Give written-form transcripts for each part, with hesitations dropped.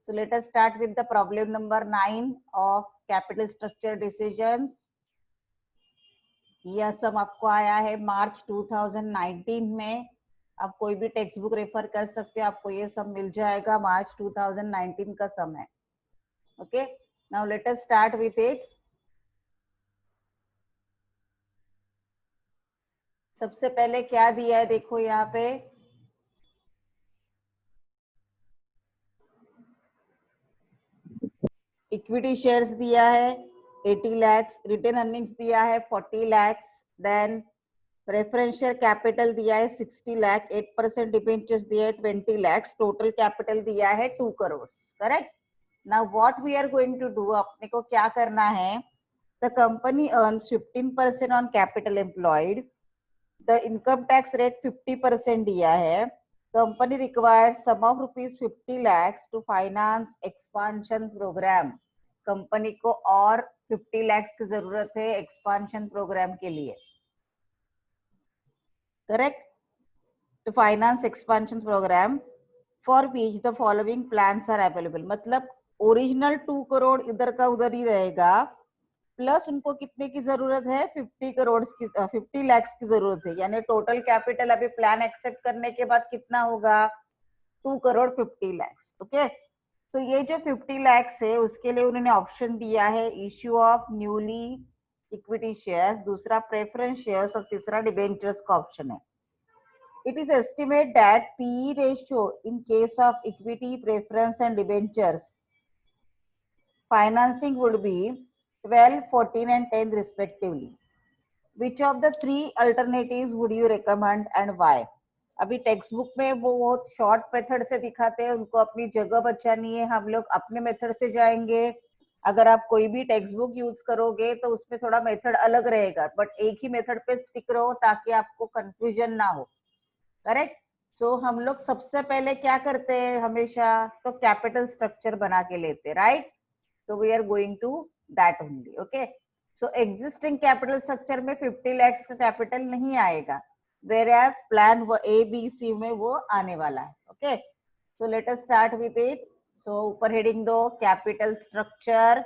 So let us start with the problem number 9 of capital structure decisions. यह सब आपको आया है मार्च 2019 में. आप कोई भी टेक्स्ट बुक रेफर कर सकते हैं, आपको ये सब मिल जाएगा. मार्च 2019 का सम है. Okay, now let us start with it. सबसे पहले क्या दिया है देखो यहाँ पे. इक्विटी शेयर्स दिया है 80 lakhs, रिटेन अर्निंग्स दिया है 40 lakhs, देन प्रेफरेंशियल कैपिटल दिया है 60 lakh, 8% डिबेंचर्स दिया है 20 lakhs, टोटल कैपिटल दिया है 2 crores. Correct. Now what we are going to do, अपने को क्या करना है. The company earns 15% on capital employed. The income tax rate 50% दिया है. Company required some of ₹50 lakhs to finance expansion programme. Company को और 50 lakhs की जरूरत है एक्सपांशन प्रोग्राम के लिए. Correct. To finance expansion programme for which the following plans are available. मतलब ओरिजिनल 2 करोड़ इधर का उधर ही रहेगा, प्लस उनको कितने की जरूरत है 50 करोड़ की, 50 lakhs की जरूरत है. यानी टोटल कैपिटल अभी प्लान एक्सेप्ट करने के बाद कितना होगा 2 करोड़ 50 lakhs. ओके, तो ये जो 50 lakhs है उसके लिए उन्होंने ऑप्शन दिया है issue of newly equity shares, दूसरा प्रेफरेंस शेयर्स और तीसरा डिबेंचर्स का ऑप्शन है. It is estimated that PE ratio in case of equity, preference and debentures financing would be 12, 14 and 10 respectively. Which of the three alternatives would you recommend and why? अभी text book में वो बहुत short method से दिखाते हैं, उनको अपनी जगह बचानी है. हम लोग अपने मेथड से जाएंगे. अगर आप कोई भी टेक्स्ट बुक यूज करोगे तो उसमें थोड़ा मेथड अलग रहेगा, बट एक ही मेथड पे स्टिक रहो ताकि आपको कंफ्यूजन ना हो. करेक्ट. सो हम लोग सबसे पहले क्या करते हैं हमेशा, तो कैपिटल स्ट्रक्चर बना के लेते हैं. राइट. तो we are going to that only. Okay, so existing capital structure में 50 lakhs का कैपिटल नहीं आएगा, whereas प्लान वो ABC में वो आने वाला है. Okay, so let us start with it. So ऊपर हेडिंग दो कैपिटल स्ट्रक्चर.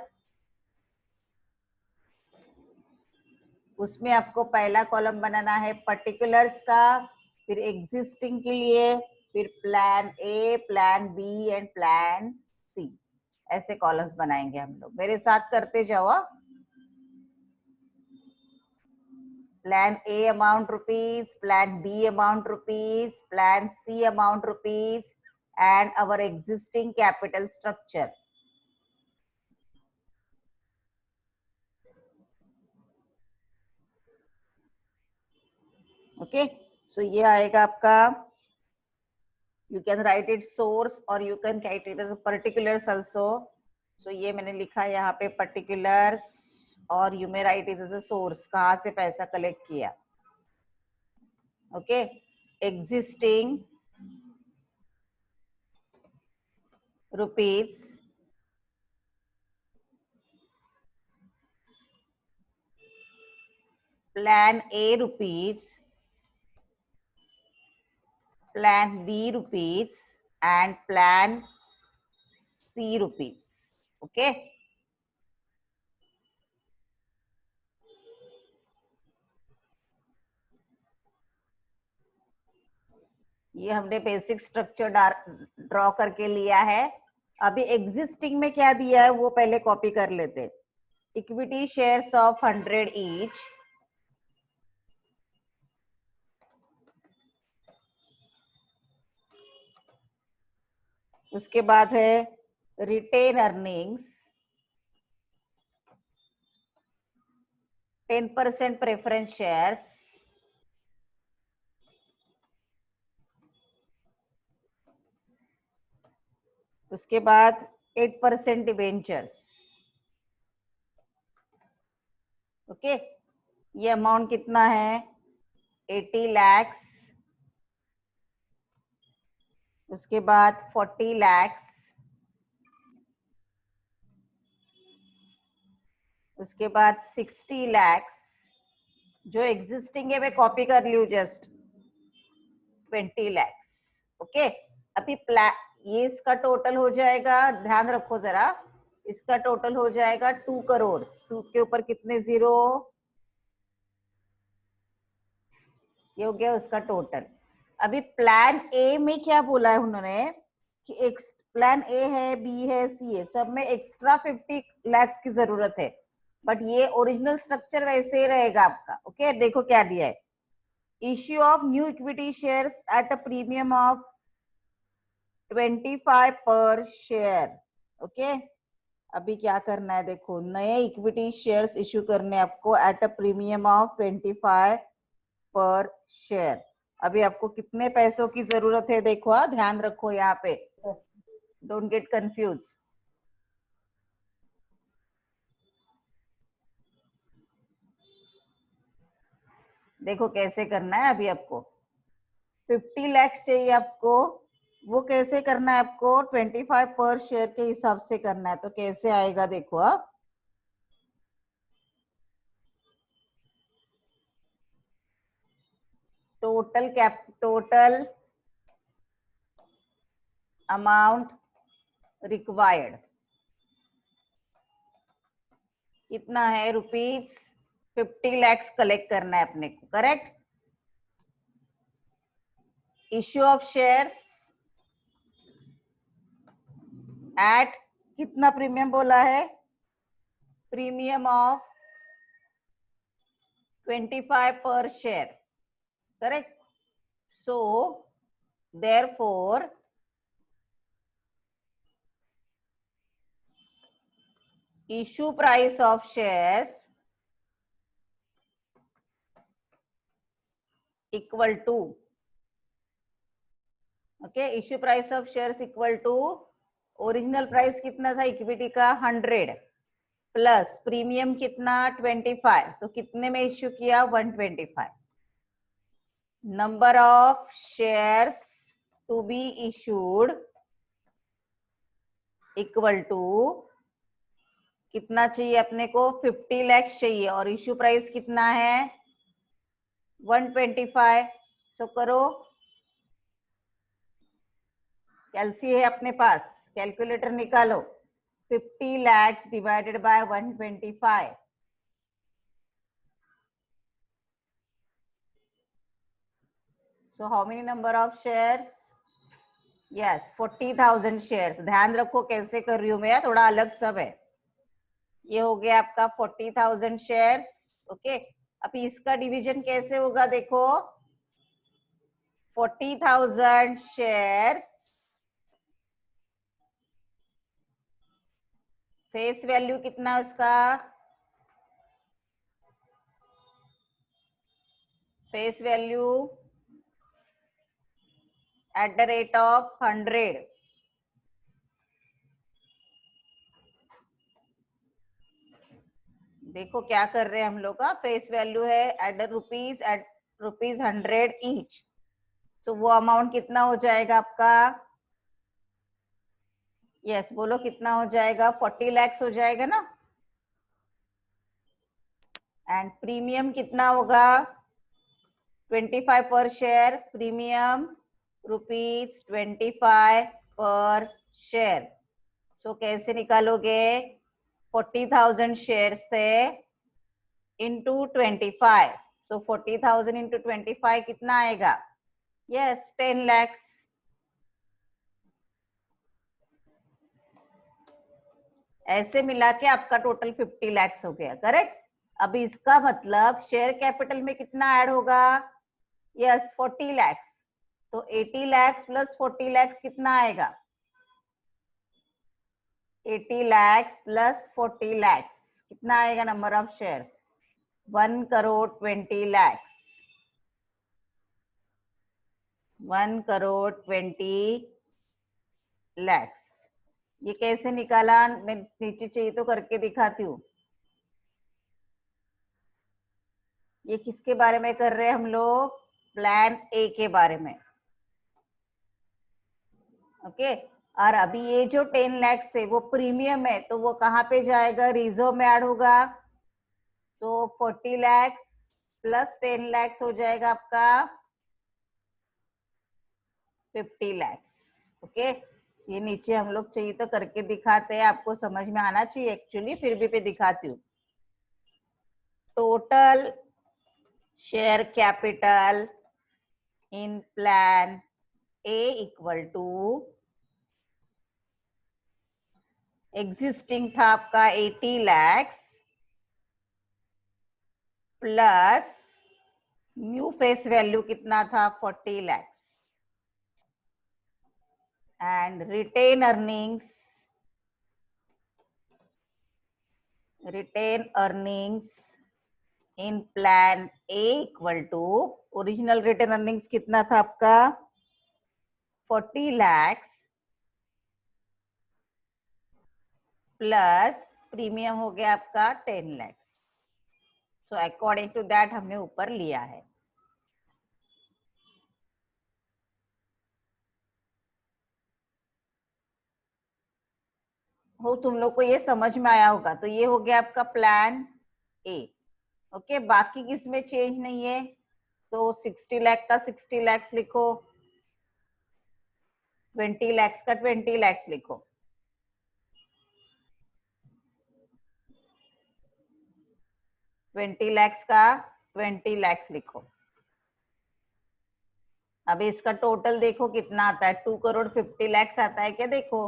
उसमें आपको पहला कॉलम बनाना है पर्टिकुलर्स का, फिर एग्जिस्टिंग के लिए, फिर plan A, plan B and plan C. ऐसे कॉलम्स बनाएंगे हम लोग. मेरे साथ करते जाओ. Plan A amount rupees, plan B amount rupees, plan C amount rupees and our existing capital structure. Okay, so ये आएगा आपका. You can write it source और you can write it as particulars also. So ये मैंने लिखा यहाँ पे particulars और you may write it as a source, कहाँ से पैसा कलेक्ट किया. Okay, existing rupees, plan A rupees, plan B rupees and plan C rupees. Okay, ये हमने बेसिक स्ट्रक्चर ड्रॉ करके लिया है. अभी एग्जिस्टिंग में क्या दिया है वो पहले कॉपी कर लेते. इक्विटी शेयर्स ऑफ 100 ईच, उसके बाद है रिटेन अर्निंग्स 10% प्रेफरेंस शेयर्स, उसके बाद 8% डिबेंचर्स. ओके, ये अमाउंट कितना है 80 lakhs, उसके बाद 40 lakhs, उसके बाद 60 lakhs. जो एग्जिस्टिंग है मैं कॉपी कर ली हूँ जस्ट 20 lakhs. ओके, अभी ये इसका टोटल हो जाएगा, ध्यान रखो जरा, इसका टोटल हो जाएगा 2 करोड़। 2 के ऊपर कितने जीरो, ये हो गया उसका टोटल। अभी प्लान ए में क्या बोला है उन्होंने कि एक प्लान ए है, बी है, सी है, सब में एक्स्ट्रा 50 लाख की जरूरत है, बट ये ओरिजिनल स्ट्रक्चर वैसे ही रहेगा आपका। ओके, देखो क्या दिया है, issue of new equity shares at a premium of 25 पर शेयर। ओके, अभी क्या करना है, देखो नए इक्विटी शेयर्स इश्यू करने आपको एट अ प्रीमियम ऑफ 25 पर शेयर। अभी आपको कितने पैसों की जरूरत है, देखो ध्यान रखो यहाँ पे, डोंट गेट कंफ्यूज। देखो कैसे करना है, अभी आपको 50 लाख चाहिए आपको, वो कैसे करना है आपको, 25 पर शेयर के हिसाब से करना है। तो कैसे आएगा देखो, टोटल अमाउंट रिक्वायर्ड कितना है, रुपीज 50 लाख कलेक्ट करना है अपने को, correct. Issue of shares at कितना प्रीमियम बोला है, premium of 25 per share, correct? So therefore issue price of shares equal to, okay, issue price of shares equal to original price कितना था इक्विटी का 100 प्लस प्रीमियम कितना 25, तो कितने में इश्यू किया 125। Number of shares to be issued equal to कितना चाहिए अपने को 50 लाख चाहिए, और इश्यू प्राइस कितना है 125। सो करो, कैलसी है अपने पास, कैलकुलेटर निकालो, 50 lakhs divided by 125, so how many number of shares, yes 40,000 shares। ध्यान रखो कैसे कर रही हूं मैं, थोड़ा अलग सब है। ये हो गया आपका 40,000 शेयर्स। ओके, अभी इसका डिवीजन कैसे होगा देखो, 40,000 शेयर्स फेस वैल्यू कितना उसका, face value at the rate of 100, देखो क्या कर रहे हैं हम लोग का, फेस वैल्यू है एट रुपीज 100 ईच। तो वो अमाउंट कितना हो जाएगा आपका, यस बोलो कितना हो जाएगा, 40 lakhs हो जाएगा ना। एंड प्रीमियम कितना होगा 25 पर शेयर, प्रीमियम ₹25 पर शेयर। सो कैसे निकालोगे, 40,000 शेयर्स थे इंटू 25, सो 40,000 इंटू 25 कितना आएगा, यस 10 lakhs। ऐसे मिला के आपका टोटल 50 lakhs हो गया, करेक्ट। अभी इसका मतलब शेयर कैपिटल में कितना ऐड होगा, यस 40 lakhs, तो 80 lakhs प्लस 40 lakhs कितना आएगा, 80 lakhs प्लस 40 lakhs कितना आएगा, number of shares 1 crore 20 lakhs, 1 crore 20 lakhs। ये कैसे निकाला, मैं नीचे चाहिए तो करके दिखाती हूँ। ये किसके बारे में कर रहे हैं हम लोग, प्लान ए के बारे में। ओके, और अभी ये जो 10 lakhs है वो प्रीमियम है, तो वो कहाँ पे जाएगा, रिजर्व में ऐड होगा। तो 40 lakhs प्लस 10 lakhs हो जाएगा आपका 50 lakhs। ओके, ये नीचे हम लोग चाहिए तो करके दिखाते हैं, आपको समझ में आना चाहिए एक्चुअली, फिर भी मैं दिखाती हूँ. Total share capital in plan A equal to, existing था आपका 80 lakhs plus new face value कितना था 40 lakhs and retained earnings in plan A equal to, original retained earnings कितना था आपका 40 lakhs प्लस प्रीमियम हो गया आपका 10 lakhs. So according to that हमने ऊपर लिया है. हो तुम लोग को ये समझ में आया होगा. तो ये हो गया आपका प्लान ए. ओके, बाकी किसमें चेंज नहीं है, तो 60 लाख का 60 lakhs लिखो, 20 lakhs का 20 lakhs लिखो. ट्वेंटी लैक्स का 20 lakhs लिखो. अभी इसका टोटल देखो कितना आता है, 2 करोड़ 50 lakhs आता है क्या, देखो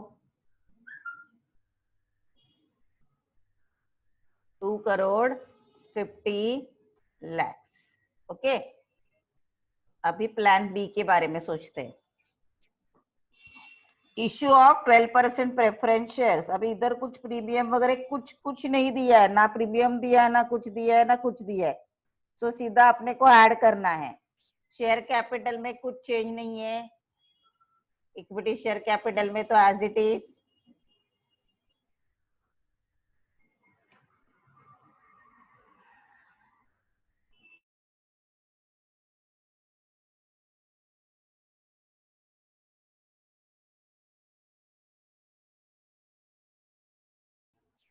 2 करोड़ 50 lakhs. ओके, अभी प्लान बी के बारे में सोचते हैं. Issue of 12% preference shares. अभी इधर कुछ प्रीमियम वगैरह कुछ कुछ नहीं दिया है, ना प्रीमियम दिया है, ना कुछ दिया है, ना कुछ दिया है. सो सीधा अपने को ऐड करना है. शेयर कैपिटल में कुछ चेंज नहीं है, इक्विटी शेयर कैपिटल में तो as it is.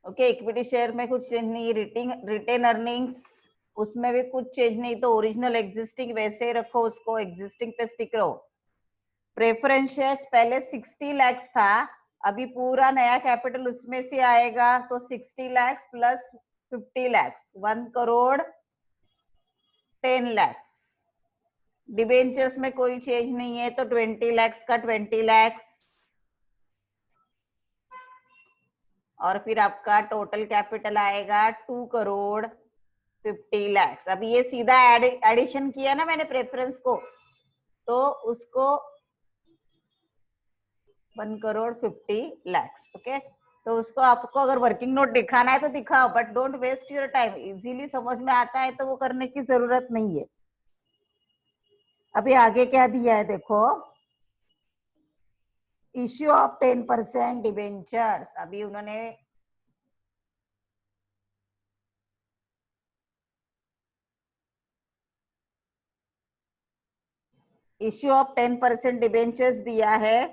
Okay, equity share में कुछ चेंज नहीं. रिटेन अर्निंग्स उसमें भी कुछ चेंज नहीं, तो ओरिजिनल एग्जिस्टिंग वैसे ही रखो, उसको एग्जिस्टिंग पे स्टिक रहो. प्रेफरेंस शेयर्स पहले 60 lakhs था, अभी पूरा नया कैपिटल उसमें से आएगा, तो 60 lakhs plus 50 lakhs 1 crore 10 lakhs. Debentures में कोई चेंज नहीं है, तो 20 lakhs का 20 lakhs. और फिर आपका टोटल कैपिटल आएगा 2 करोड़ 50 lakhs. अभी ये सीधा एडिशन किया ना मैंने प्रेफरेंस को, तो उसको 1 करोड़ 50 lakhs. ओके, तो उसको आपको अगर वर्किंग नोट दिखाना है तो दिखाओ, but don't waste your time. Easily समझ में आता है तो वो करने की जरूरत नहीं है. अभी आगे क्या दिया है देखो, इश्यू ऑफ 10% डिबेंचर्स. अभी उन्होंने इश्यू ऑफ 10% डिबेंचर्स दिया है,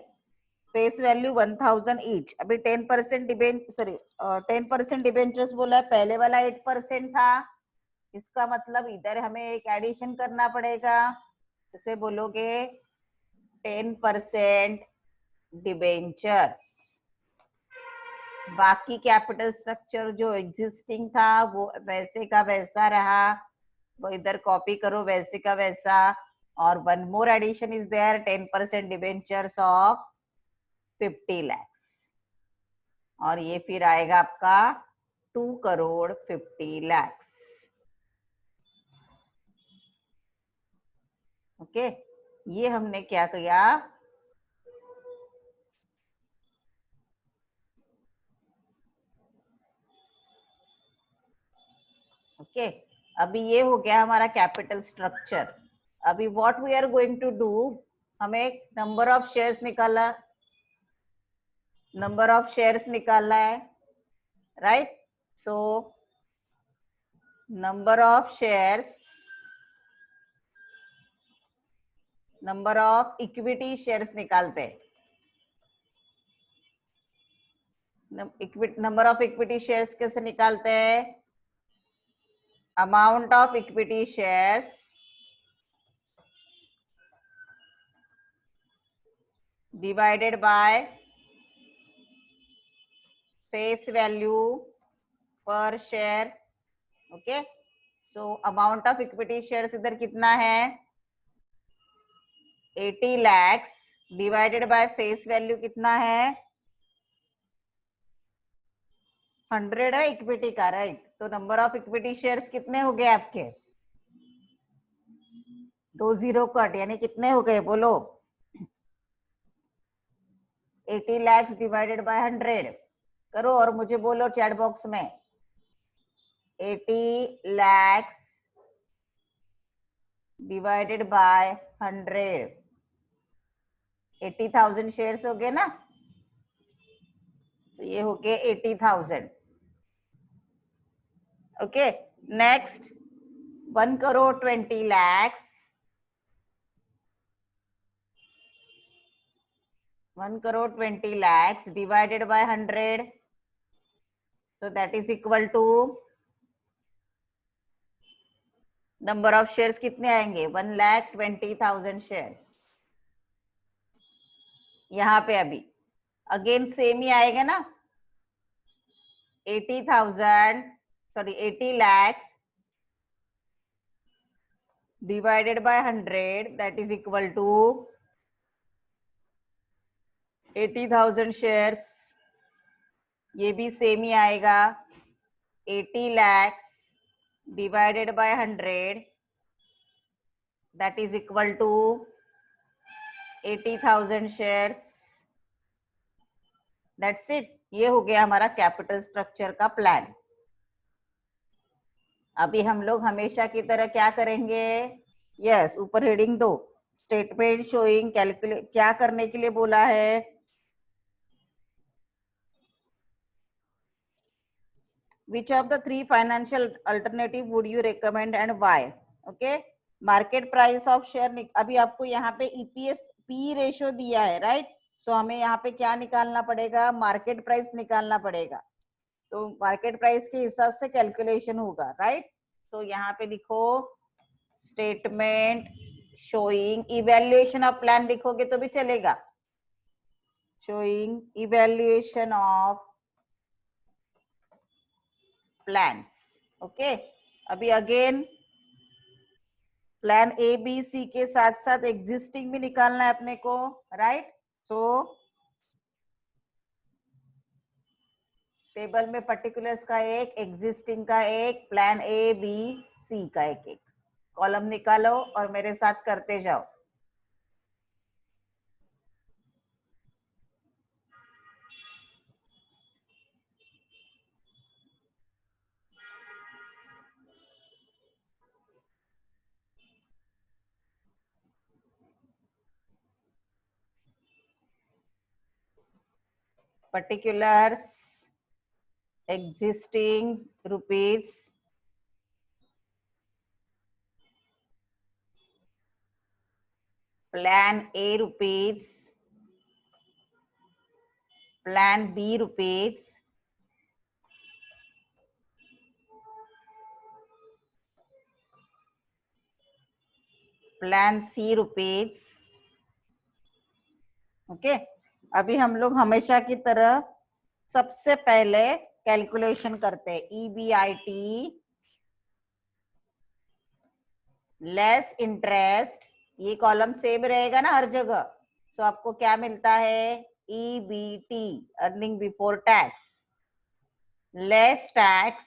फेस वैल्यू 1000 ईच. अभी 10% डिबेंचर, सॉरी 10% डिबेंचर्स बोला है, पहले वाला 8% था. इसका मतलब इधर हमें एक एडिशन करना पड़ेगा. इसे बोलोगे 10% डिबेंचर्स. बाकी कैपिटल स्ट्रक्चर जो एग्जिस्टिंग था वो वैसे का वैसा रहा, वो इधर कॉपी करो वैसे का वैसा. और one more addition is there, 10% debentures of 50 lakhs. और ये फिर आएगा आपका 2 करोड़ 50 lakhs. ओके, ये हमने क्या किया, ओके. अभी ये हो गया हमारा कैपिटल स्ट्रक्चर. अभी what we are going to do, हमें नंबर ऑफ शेयर्स निकाला, नंबर ऑफ शेयर्स निकालना है, right. So number of shares, number of equity shares निकालते हैं. नंबर ऑफ इक्विटी शेयर्स कैसे निकालते हैं, amount of equity shares divided by face value per share. Okay, so amount of equity shares इधर कितना है 80 lakhs divided by face value कितना है 100 है इक्विटी का, राइट. तो नंबर ऑफ इक्विटी शेयर्स कितने हो गए आपके 20 कट, यानी कितने हो गए बोलो 80 lakhs डिवाइडेड बाय 100 करो और मुझे बोलो चैट बॉक्स में 80 lakhs डिवाइडेड बाय 100 80,000 शेयर्स हो गए ना. तो ये हो गए 80,000. Okay, next 1,20,00,000 1,20,00,000 divided by 100, so that is equal to number of shares कितने आएंगे 1,20,000 शेयर्स. यहाँ पे अभी अगेन सेम ही आएगा ना 80 lakhs divided by 100, that is equal to 80,000 shares. ये भी सेम ही आएगा 80 lakhs divided by 100, that is equal to 80,000 shares. That's it. ये हो गया हमारा कैपिटल स्ट्रक्चर का प्लान. अभी हम लोग हमेशा की तरह क्या करेंगे, यस ऊपर हेडिंग दो स्टेटमेंट शोइंग कैलकुलेट. क्या करने के लिए बोला है which of the three financial alternative would you recommend and why. Okay, market price of share. अभी आपको यहाँ पे ईपीएस पी रेशियो दिया है, राइट. सो हमें यहाँ पे क्या निकालना पड़ेगा मार्केट प्राइस निकालना पड़ेगा. तो मार्केट प्राइस के हिसाब से कैलकुलेशन होगा, राइट. तो यहाँ पे लिखो statement showing evaluation of plan लिखोगे तो भी चलेगा. Showing evaluation of plans. Okay, अभी again plan A B C के साथ साथ एग्जिस्टिंग भी निकालना है अपने को, राइट. सो टेबल में पर्टिकुलर्स का एक, एग्जिस्टिंग का एक, प्लान ए बी सी का एक एक कॉलम निकालो और मेरे साथ करते जाओ. particulars existing rupees plan A rupees plan B rupees plan C rupees. Okay, अभी हम लोग हमेशा की तरह सबसे पहले कैलकुलेशन करते हैं EBIT लेस इंटरेस्ट. ये कॉलम सेम रहेगा ना हर जगह. तो आपको क्या मिलता है EBT earning before tax less tax.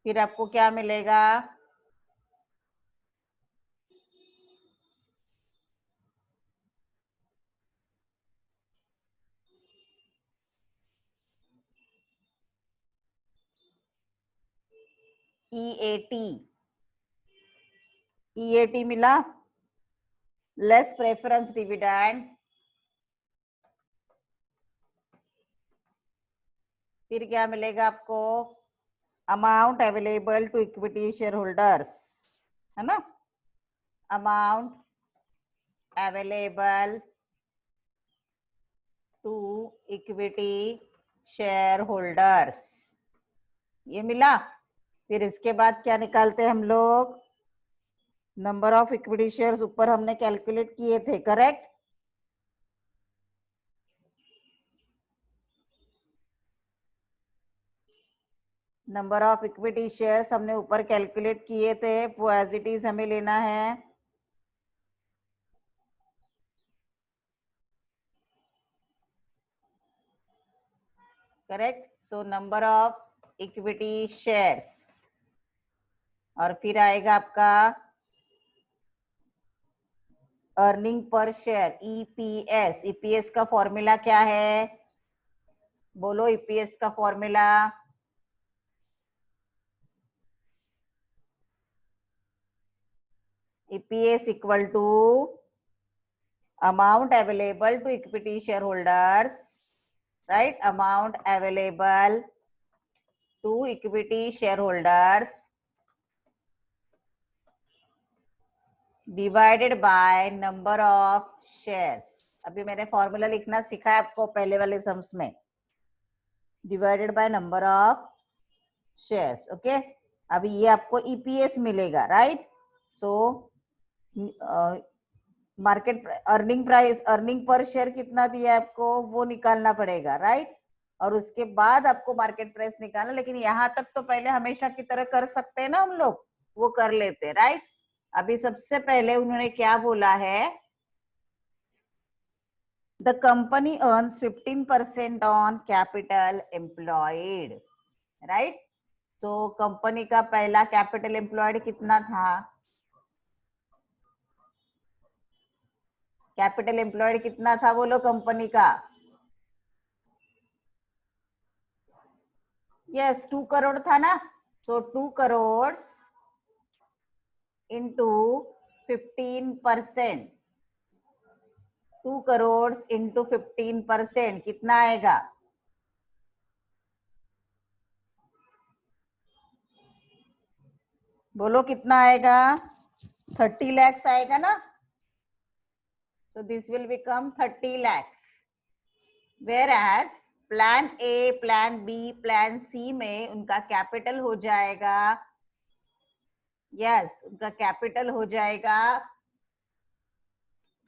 फिर आपको क्या मिलेगा EAT मिला लेस प्रेफरेंस डिविडेंड. फिर क्या मिलेगा आपको amount available to equity share holders, है ना. Amount available to equity share holders ये मिला. फिर इसके बाद क्या निकालते हैं हम लोग नंबर ऑफ इक्विटी शेयर्स ऊपर हमने कैलकुलेट किए थे, correct. Number of equity shares हमने ऊपर कैलकुलेट किए थे, वो एज इट इज हमें लेना है। Correct. So number of equity shares, और फिर आएगा आपका earning per share, EPS. EPS का फॉर्मूला क्या है? बोलो ईपीएस का formula. EPS equal to amount available to equity shareholders, right? Amount available to equity shareholders divided by number of shares. अभी मैंने फॉर्मूला लिखना सिखा है आपको पहले वाले सम्स में, divided by number of shares. Okay, अभी ये आपको ईपीएस मिलेगा, right? So market earning price, earning per share कितना दिया है आपको, वो निकालना पड़ेगा, राइट? और उसके बाद आपको मार्केट प्राइस निकालना, लेकिन यहाँ तक तो पहले हमेशा की तरह कर सकते हैं ना हम लोग, वो कर लेते, राइट? अभी सबसे पहले उन्होंने क्या बोला है, the company earns 15% on capital employed, right? तो कंपनी का पहला कैपिटल एम्प्लॉयड कितना था? कैपिटल एम्प्लॉयड कितना था बोलो कंपनी का? यस, 2 करोड़ था ना। सो 2 करोड़ इंटू 15%, 2 करोड़ इंटू 15% कितना आएगा? बोलो कितना आएगा? 30 lakhs आएगा ना। So this will become 30 lakhs. Whereas plan A, plan B, plan C में उनका कैपिटल हो जाएगा, यस, उनका कैपिटल हो जाएगा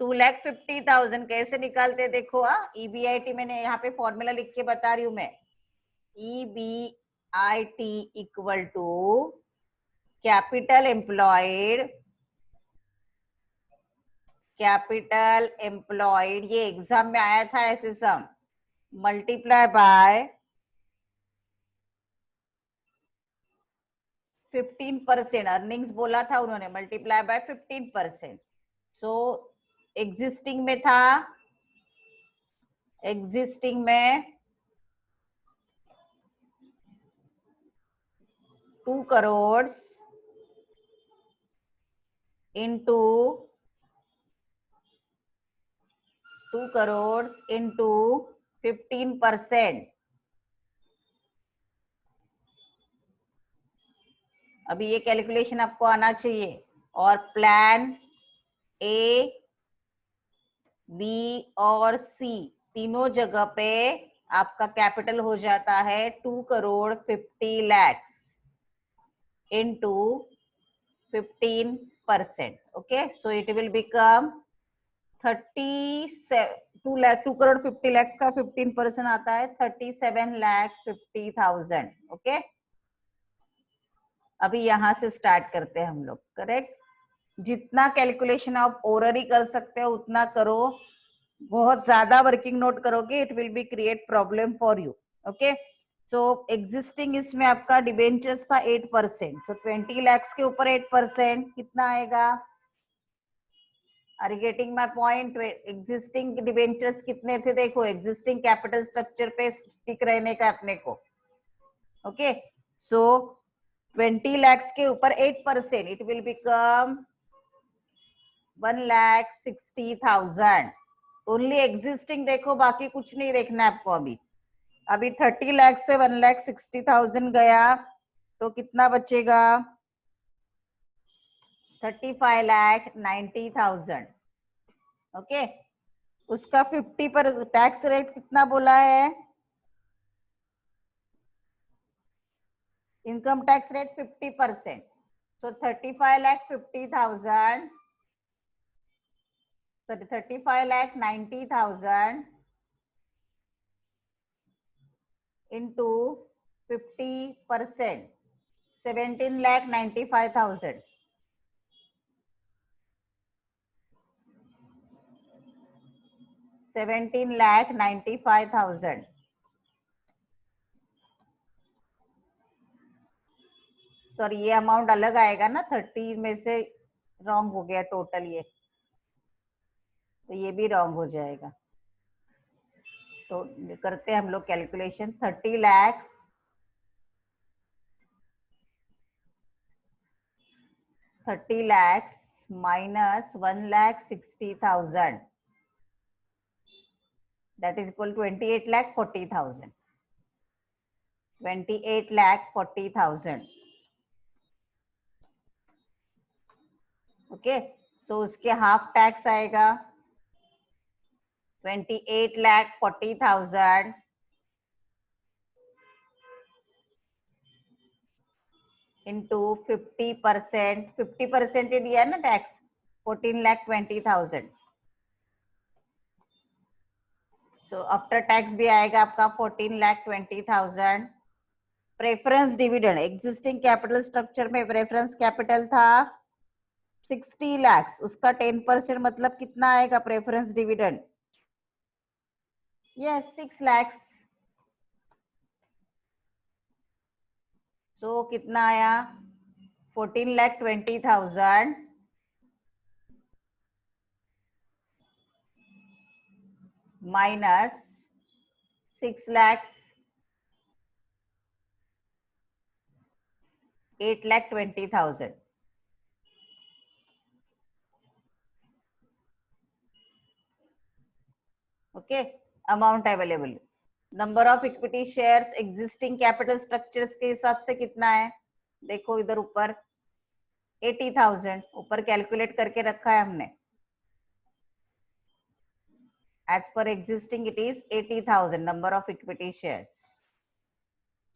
2,50,000। कैसे निकालते देखो, ईबीआईटी मैंने यहाँ पे फॉर्मूला लिख के बता रही हूँ मैं। EBIT equal to capital employed, capital employed, ये एग्जाम में आया था ऐसे सम, मल्टीप्लाई बाय 15%, अर्निंग्स बोला था उन्होंने, मल्टीप्लाई बाय 15%। सो एग्जिस्टिंग में था, एग्जिस्टिंग में 2 करोड़ इंटू 2 करोड़ इंटू 15%। अभी ये कैलकुलेशन आपको आना चाहिए। और प्लान ए, बी और सी तीनों जगह पे आपका कैपिटल हो जाता है 2 crore 50 lakh into 15%। Okay, so it will become 2 crore 50 lakh का 15% आता है 37,50,000। ओके, अभी यहां से स्टार्ट करते हैं हम लोग। करेक्ट, जितना कैलकुलेशन आप ओरली कर सकते हो उतना करो, बहुत ज्यादा वर्किंग नोट करोगे it will be create problem for you. Okay, so existing इसमें आपका डिबेंचर्स था 8%, तो 20 lakhs के ऊपर 8% कितना आएगा? Are you getting my point? Existing debentures कितने थे देखो, एग्जिस्टिंग कैपिटल स्ट्रक्चर पे स्टिक रहने का अपने को। ओके, सो 20 lakhs के ऊपर 8%, it will become 1,60,000। Only existing देखो, बाकी कुछ नहीं देखना है आपको। अभी 30 लाख से 1,60,000 गया तो कितना बचेगा? 35,90,000। ओके, उसका 50 पर टैक्स रेट कितना बोला है? Income tax rate 50%। सो 35,50,000, 35,90,000 इंटू 50%, 17,95,000. 17,95,000. सॉरी, ये अमाउंट अलग आएगा ना, 30 में से रॉन्ग हो गया टोटल, ये तो ये भी रॉन्ग हो जाएगा। तो करते हैं हम लोग calculation. 30 lakhs minus 1,60,000, that is equal 28,40,000. 28,40,000. Okay, so उसके हाफ टैक्स आएगा 28,40,000 इंटू 50%। 50% ही दिया है ना टैक्स, 14,20,000। सो आफ्टर टैक्स भी आएगा आपका 14,20,000। Preference dividend, existing capital structure में प्रेफरेंस कैपिटल था 60 lakhs, उसका 10% मतलब कितना आएगा प्रेफरेंस डिविडेंड? Yes, 6 lakhs। सो कितना आया? 14,20,000 minus 6 lakhs, 8,20,000। Okay, amount available. Number of equity shares existing capital structures के हिसाब से कितना है? देखो इधर ऊपर 80,000 ऊपर कैलकुलेट करके रखा है हमने। As per existing it is 80,000 number of equity shares.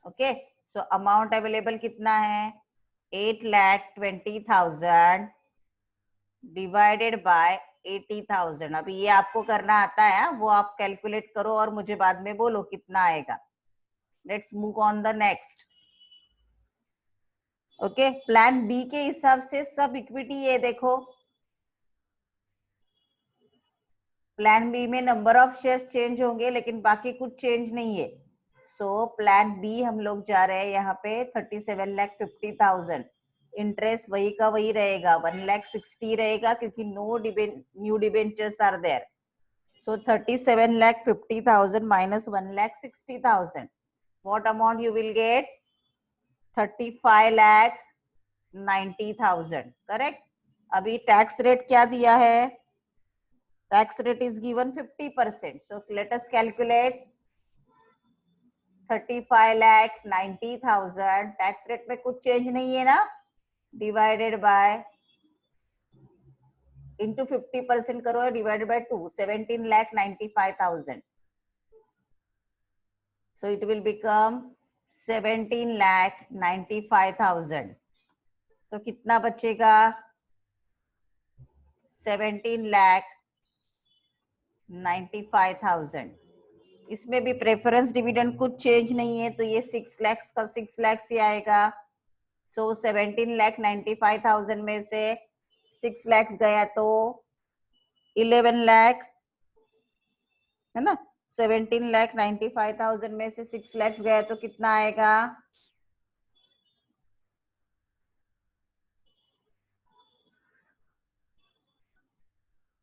Okay, so amount available कितना है? 8,20,000 डिवाइडेड बाय 80,000। अभी ये आपको करना आता है, वो आप कैलकुलेट करो और मुझे बाद में बोलो कितना आएगा। Let's move on the next. Okay, plan B के हिसाब से सब इक्विटी ये देखो, प्लान बी में नंबर ऑफ शेयर्स चेंज होंगे लेकिन बाकी कुछ चेंज नहीं है। सो प्लान बी हम लोग जा रहे हैं यहाँ पे 37,50,000। इंटरेस्ट वही का वही रहेगा, 1,60,000 रहेगा क्योंकि no new debentures are there. So 37,50,000 minus 1,60,000. What amount you will get? 35,90,000. Correct? अभी टैक्स रेट क्या दिया है? Tax rate is given 50%. So let us calculate 35,90,000. Tax rate में कुछ चेंज नहीं है ना? डिवाइडेड बाय इंटू 50% करो, divided by 2, 17,95,000. So it will become 17,95,000. तो कितना बचेगा? 17,95,000। इसमें भी प्रेफरेंस डिविडेंड कुछ चेंज नहीं है, तो ये 6 lakhs का 6 lakhs ही आएगा। सो 17,95,000 में से 6 lakhs गया तो 11 lakh है ना। 17,95,000 में से 6 lakhs गया तो कितना आएगा?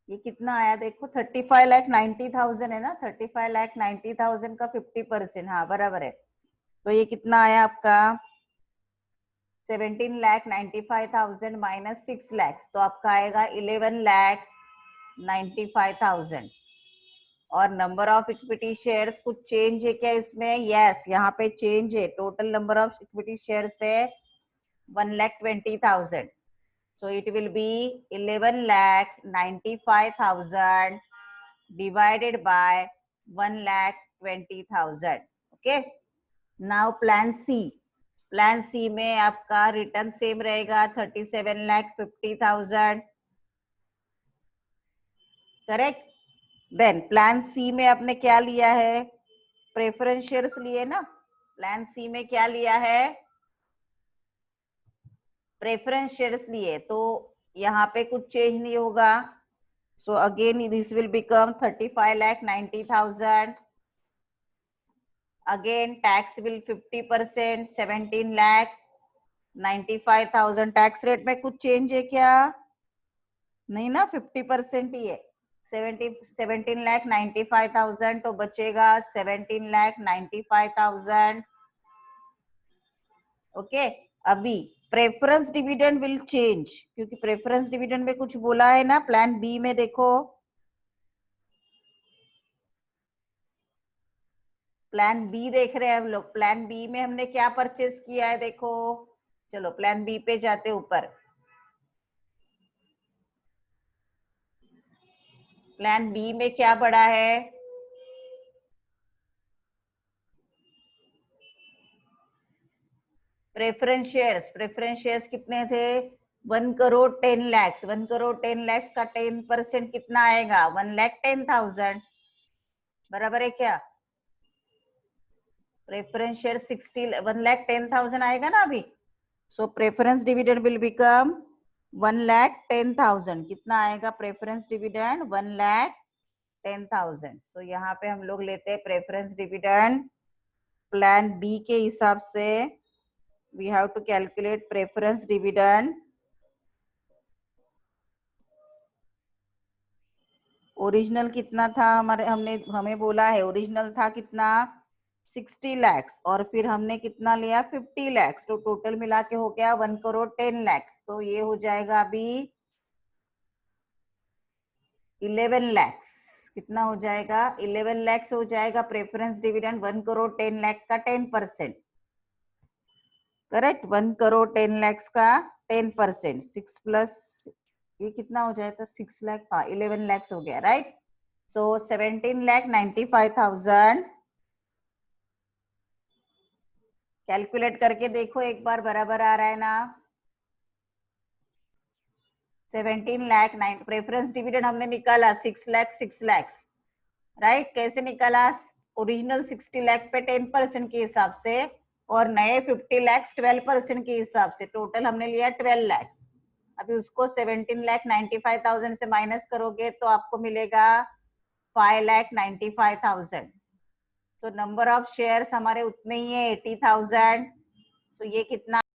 ये कितना आया देखो, 35,90,000 है ना। 35,90,000 का 50%, हाँ बराबर है। तो ये कितना आया आपका? 17,95,000 माइनस 6 lakhs, तो आपका आएगा 11,95,000। और नंबर ऑफ इक्विटी शेयर्स कुछ चेंज है क्या इसमें? यस, यहाँ पे चेंज है। Total number of equity shares है 1,20,000। So it will be 11,95,000 divided by 1,20,000. Okay. Now plan C. Plan C में आपका रिटर्न सेम रहेगा 37,50,000. करेक्ट। देन प्लान सी में आपने क्या लिया है? प्रेफरेंस शेयर्स लिए ना। प्लान सी में क्या लिया है, प्रेफरेंस शेयर्स लिए, तो यहाँ पे कुछ चेंज नहीं होगा. So again this will become 35,90,000. Again tax will 50%, 17,95,000. Tax rate में कुछ चेंज है क्या, नहीं ना, 50% ही है. 17,95,000 तो बचेगा 17,95,000. ओके. अभी प्रेफरेंस डिविडेंड विल चेंज, क्योंकि प्रेफरेंस डिविडेंड में कुछ बोला है ना. प्लान बी में देखो, प्लान बी देख रहे हैं हम लोग. प्लान बी में हमने क्या परचेज किया है, देखो. चलो प्लान बी पे जाते ऊपर. प्लान बी में क्या बढ़ा है, प्रेफरेंस शेयर्स. प्रेफरेंस शेयर्स कितने थे, 1,10,00,000. 1,10,00,000 का 10% कितना आएगा, 1,10,000. बराबर है क्या. प्रेफरेंस शेयर 1,10,000 आएगा ना अभी. सो प्रेफरेंस डिविडेंड विल बिकम 1,10,000. कितना आएगा प्रेफरेंस डिविडेंड, 1,10,000. तो यहाँ पे हम लोग लेते हैं प्रेफरेंस डिविडेंड प्लान बी के हिसाब से. We have to calculate preference dividend. Original कितना था हमारे, हमें बोला है ओरिजिनल था कितना, 60 लाख. और फिर हमने कितना लिया, 50 लाख. तो टोटल मिला के हो गया 1,10,00,000. तो ये हो जाएगा अभी 11 लाख. कितना हो जाएगा, 11 लाख हो जाएगा प्रेफरेंस डिविडेंड 1,10,00,000 का 10%. करेक्ट. 1,10,00,000 का 10%. 6 प्लस ये कितना हो जाएगा, 6 लाख. हाँ 11 लाख हो गया. राइट. सो 17,95,000. कैलकुलेट करके देखो एक बार, बराबर आ रहा है ना. 17 लाख 9. प्रेफरेंस डिविडेंड हमने निकाला 6 लाख 6 लाख. राइट. कैसे निकाला, ओरिजिनल 60 लाख पे 10% के हिसाब से, और नए 50 लाख 12% के हिसाब से. टोटल हमने लिया 12 लाख. अभी उसको 17,95,000 से माइनस करोगे तो आपको मिलेगा 5,95,000. तो नंबर ऑफ शेयर्स हमारे उतने ही है, 80,000. तो ये कितना